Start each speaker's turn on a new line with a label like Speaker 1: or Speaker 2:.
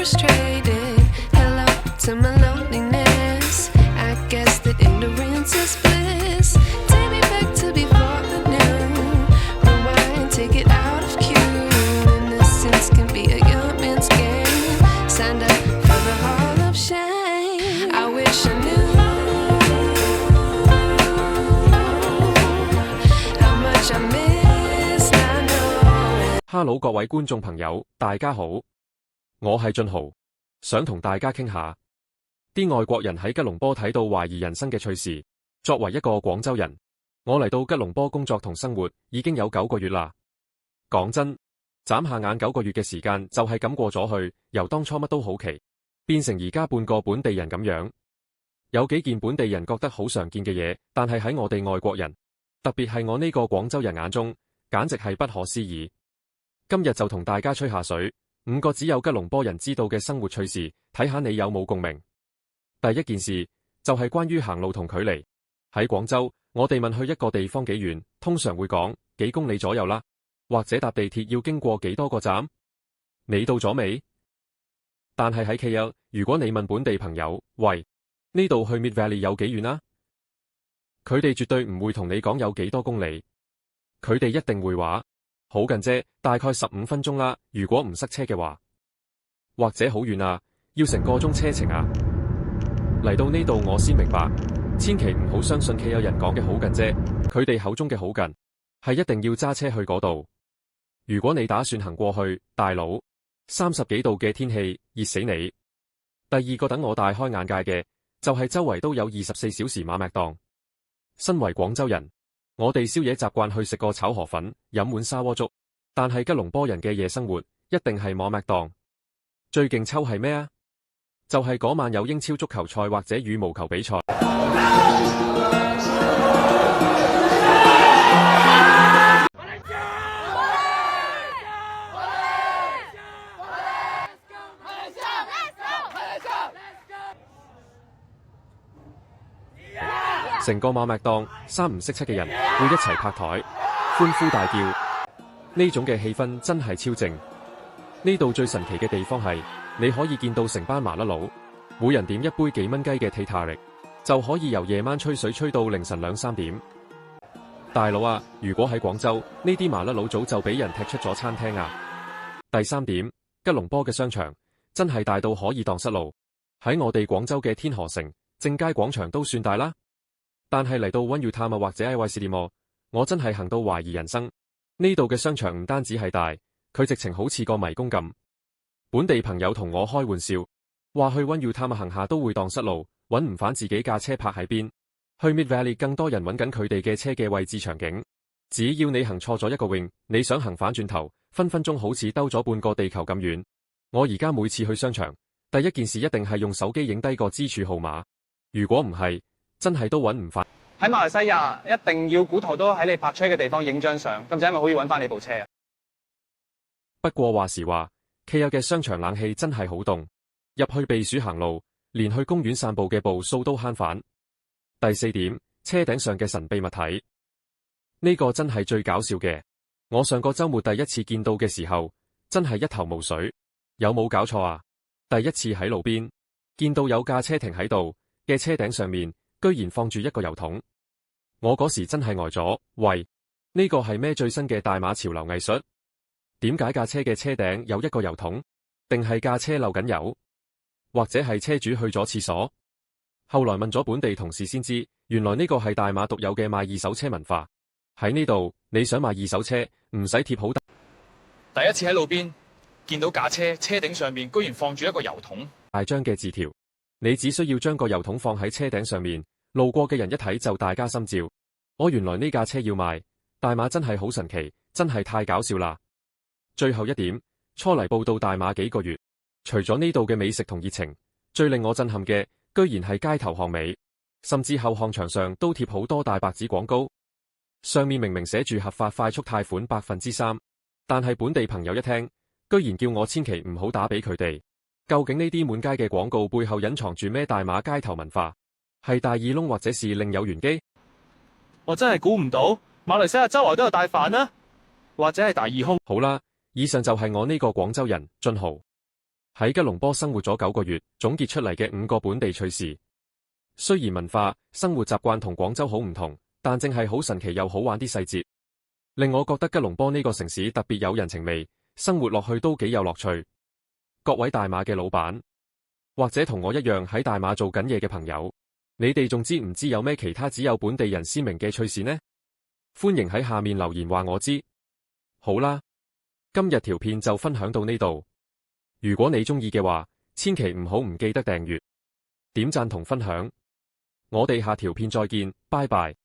Speaker 1: frustrated. Hello to my loneliness. I guess that ignorance is bliss. Take me back to before the noon. Rewind, take it out of cue. Innocence can be a young man's game. Signed up for the hall of shame. I wish I knew how much I miss. I know.
Speaker 2: Hello 各位觀眾朋友，大家好，我係俊豪，想同大家傾下啲外國人喺吉隆坡睇到懷疑人生嘅趣事。作為一個廣州人，我嚟到吉隆坡工作同生活已經有9個月啦。講真，眨下眼9個月嘅時間就係咁過咗去，由當初乜都好奇，變成而家半個本地人咁樣。有幾件本地人覺得好常見嘅嘢，但係喺我哋外國人，特別係我呢個廣州人眼中，簡直係不可思議。今日就同大家吹下水，5個只有吉隆坡人知道嘅生活趣事，睇下你有冇共鳴。第一件事就係關於行路同距離。喺廣州，我哋問去一個地方幾遠，通常會講幾公里左右啦，或者搭地鐵要經過幾多個站。你到咗未？但係喺 KL， 如果你問本地朋友，喂，呢度去 Mid Valley 有幾遠啊？佢哋絕對唔會同你講有幾多公里，佢哋一定會話好近啫，大概15分鐘啦，如果唔塞車嘅話，或者好遠啊，要成個鐘車程啊。嚟到呢度我先明白，千祈唔好相信企有人講嘅好近啫，佢哋口中嘅好近，係一定要揸車去嗰度。如果你打算行過去，大佬，30幾度嘅天氣，熱死你。第二個等我大開眼界嘅，就係周圍都有24小時馬麥檔。身為廣州人，我哋宵夜習慣去食個炒河粉，飲碗砂鍋粥，但係吉隆坡人嘅夜生活一定係馬麥檔。最勁抽係咩啊？就係嗰晚有英超足球賽或者羽毛球比賽。成個馬麥檔，三唔識七嘅人會一齊拍台，歡呼大叫，呢種嘅氣氛真係超正。呢度最神奇嘅地方係，你可以見到成班麻甩佬，每人點一杯幾蚊雞嘅 Teh-tarik， 就可以由夜晚吹水吹到凌晨2、3點。大佬啊，如果喺廣州，呢啲麻甩佬早就俾人踢出咗餐廳啊。第3點，吉隆坡嘅商場真係大到可以蕩失路，喺我哋廣州嘅天河城、正佳廣場都算大啦。但係嚟到 Wanyutama 或者 IYCD Mall， 我真係行到懷疑人生。呢度嘅商場唔單止係大，佢直情好似個迷宮咁。本地朋友同我開玩笑，話去 Wanyutama 行下都會蕩失路，揾唔返自己架車泊喺邊。去 Mid Valley 更多人揾緊佢哋嘅車嘅位置場景。只要你行錯咗一個泳，你想行返轉頭，分分鐘好似兜咗半個地球咁遠。我而家每次去商場，第一件事一定係用手機影低個支柱號碼。如果唔係，真係都揾唔返。
Speaker 3: 喺馬來西亞一定要估圖都喺你泊車嘅地方影張相，咁就因為可以揾翻你部車啊。
Speaker 2: 不過話時話，KL嘅商場冷氣真係好凍，入去避暑行路，連去公園散步嘅步數都慳返。第4點，車頂上嘅神秘物體，呢個真係最搞笑嘅。我上個週末第一次見到嘅時候，真係一頭霧水，有冇搞錯啊？第一次喺路邊見到有架車停喺度嘅車頂上面，居然放住一個油桶。我嗰時真係呆咗，喂，呢個係咩最新嘅大馬潮流藝術？點解架車嘅車頂有一個油桶？定係架車漏緊油？或者係車主去咗廁所？後來問咗本地同事先知，原來呢個係大馬獨有嘅賣二手車文化。喺呢度，你想買二手車，唔使貼好
Speaker 3: 第一次喺路邊見到架車，車頂上面居然放住一個油桶。
Speaker 2: 大張嘅字條，你只需要將個油桶放喺車頂上面，路過嘅人一睇就大家心照。原來呢架車要賣，大馬真係好神奇，真係太搞笑啦。最後一點，初嚟報到大馬幾個月，除咗呢度嘅美食同熱情，最令我震撼嘅，居然係街頭巷尾，甚至後巷牆上都貼好多大白紙廣告，上面明明寫住合法快速貸款3%，但係本地朋友一聽，居然叫我千祈唔好打俾佢哋。究竟呢啲滿街嘅廣告背後隱藏住咩大馬街頭文化？係大耳窿或者是另有玄機？
Speaker 3: 我真係估唔到，馬來西亞周圍都有大販啦，或者係大耳窿。
Speaker 2: 好啦，以上就係我呢個廣州人俊豪喺吉隆坡生活咗9個月，總結出嚟嘅5個本地趣事。雖然文化、生活習慣同廣州好唔同，但正係好神奇又好玩啲細節，令我覺得吉隆坡呢個城市特別有人情味，生活落去都幾有樂趣。各位大馬嘅老闆，或者同我一樣喺大馬做緊嘢嘅朋友，你哋仲知唔知有咩其他只有本地人鮮明嘅趣事呢？歡迎喺下面留言話我知。好啦，今日條片就分享到呢度。如果你中意嘅話，千祈唔記得訂閱、點讚同分享。我哋下條片再見，拜拜。